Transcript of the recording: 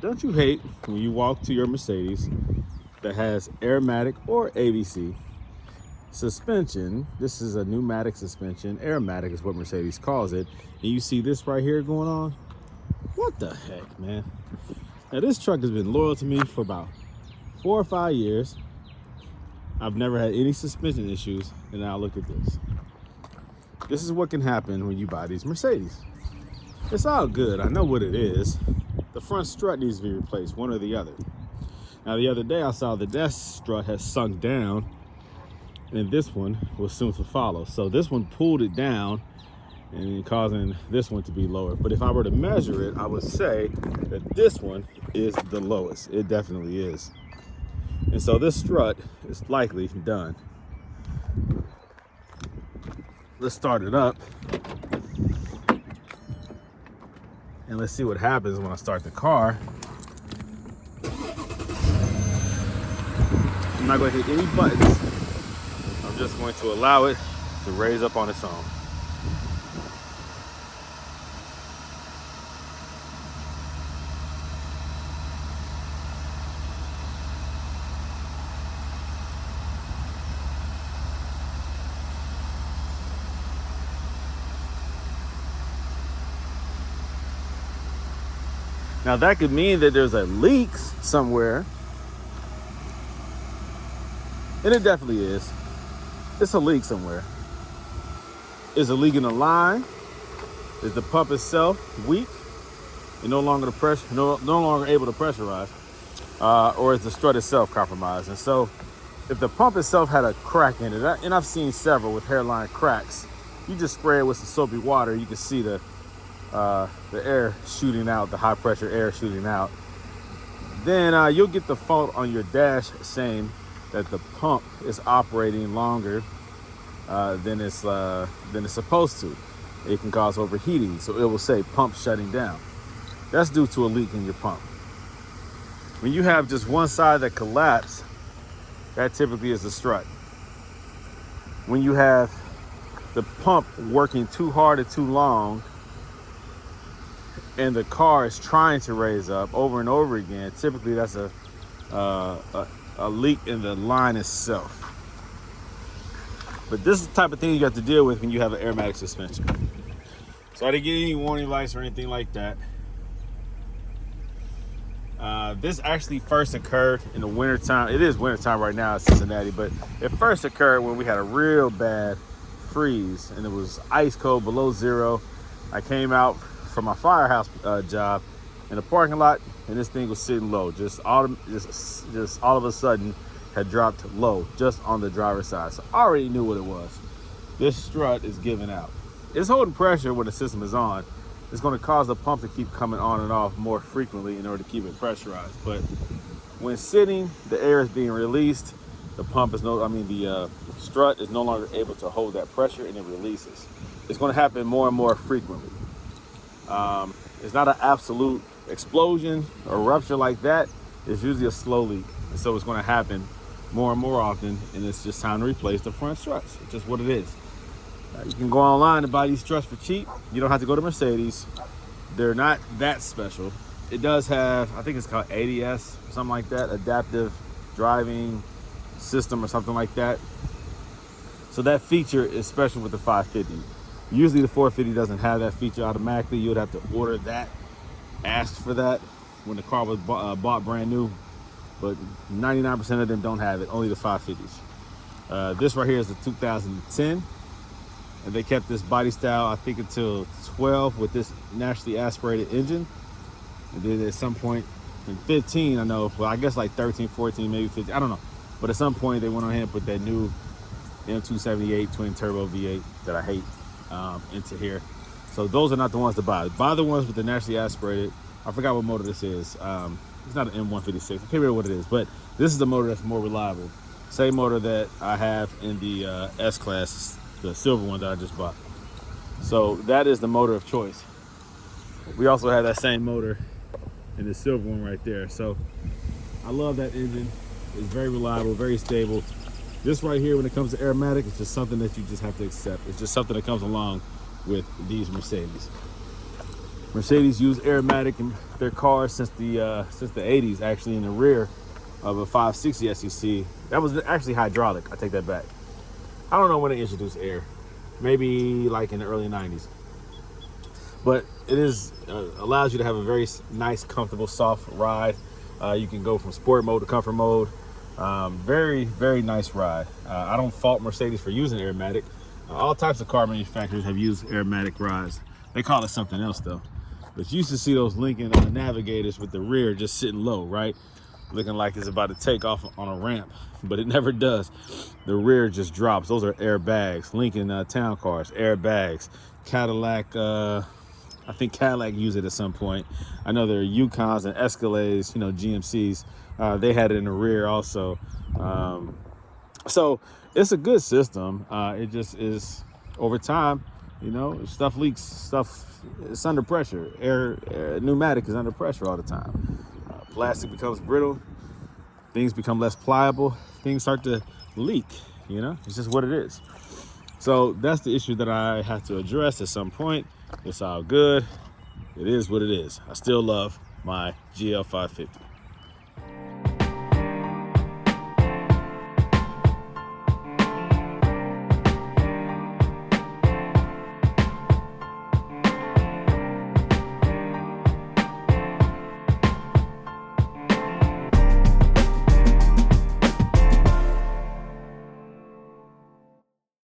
Don't you hate when you walk to your Mercedes that has Airmatic or ABC suspension? This is a pneumatic suspension. Airmatic is what Mercedes calls it. And you see this right here going on? What the heck, man? Now, this truck has been loyal to me for about 4 or 5 years. I've never had any suspension issues. And now look at this. This is what can happen when you buy these Mercedes. It's all good. I know what it is. The front strut needs to be replaced, one or the other. Now, the other day I saw that that strut has sunk down, and this one was soon to follow. So this one pulled it down and causing this one to be lower. But if I were to measure it, I would say that this one is the lowest. It definitely is. And so this strut is likely done. Let's start it up. And let's see what happens when I start the car. I'm not going to hit any buttons. I'm just going to allow it to raise up on its own. Now that could mean that there's a leak somewhere. And it definitely is. It's a leak somewhere. Is a leak in the line? Is the pump itself weak and no longer able to pressurize? Or is the strut itself compromised? And so if the pump itself had a crack in it, and I've seen several with hairline cracks, you just spray it with some soapy water, you can see the air shooting out, the high pressure air shooting out. Then you'll get the fault on your dash saying that the pump is operating longer than it's supposed to. It can cause overheating, so it will say pump shutting down. That's due to a leak in your pump. When you have just one side that collapses, that typically is the strut. When you have the pump working too hard or too long, and the car is trying to raise up over and over again, typically that's a leak in the line itself. But this is the type of thing you have to deal with when you have an Airmatic suspension. So I didn't get any warning lights or anything like that. This actually first occurred in the wintertime. It is wintertime right now in Cincinnati, but it first occurred when we had a real bad freeze and it was ice cold, below zero. I came out from my firehouse job in the parking lot, and this thing was sitting low. Just all of a sudden had dropped low just on the driver's side. So I already knew what it was. This strut is giving out. It's holding pressure when the system is on. It's going to cause the pump to keep coming on and off more frequently in order to keep it pressurized. But when sitting, the air is being released. The strut is no longer able to hold that pressure, and it releases. It's going to happen more and more frequently. It's not an absolute explosion or rupture like that. It's usually a slow leak. And so it's going to happen more and more often, and it's just time to replace the front struts. It's just what it is. You can go online and buy these struts for cheap. You don't have to go to Mercedes. They're not that special. It does have, I think it's called ADS, something like that, adaptive driving system or something like that. So that feature is special with the 550. Usually the 450 doesn't have that feature automatically. You would have to order that, ask for that when the car was bought brand new. But 99% of them don't have it, only the 550s. This right here is the 2010. And they kept this body style, I think, until 12 with this naturally aspirated engine. And then at some point in 15, I know, well, I guess like 13, 14, maybe 15, I don't know. But at some point they went on ahead and put that new M278 twin turbo V8 that I hate into here. So those are not the ones to buy. Buy the ones with the naturally aspirated. I forgot what motor this is. It's not an M156. I can't remember what it is, but this is the motor that's more reliable. Same motor that I have in the S-Class, the silver one that I just bought. So that is the motor of choice. We also have that same motor in the silver one right there. So I love that engine. It's very reliable, very stable. This right here, when it comes to Airmatic, it's just something that you just have to accept. It's just something that comes along with these Mercedes. Mercedes used Airmatic in their cars since the 80s, actually, in the rear of a 560 SEC. That was actually hydraulic. I take that back. I don't know when they introduced air. Maybe like in the early 90s. But it is allows you to have a very nice, comfortable, soft ride. You can go from sport mode to comfort mode. Very, very nice ride. I don't fault Mercedes for using Airmatic. All types of car manufacturers have used Airmatic rides. They call it something else though. But you used to see those Lincoln Navigators with the rear just sitting low, right? Looking like it's about to take off on a ramp, but it never does. The rear just drops. Those are airbags. Lincoln town cars, airbags. Cadillac, I think Cadillac used it at some point. I know there are Yukons and Escalades, you know, GMCs. They had it in the rear also. So it's a good system. It just is, over time, you know, stuff leaks, stuff, it's under pressure. Pneumatic is under pressure all the time. Plastic becomes brittle, things become less pliable, things start to leak, you know, it's just what it is. So that's the issue that I have to address at some point. It's all good. It is what it is. I still love my GL550.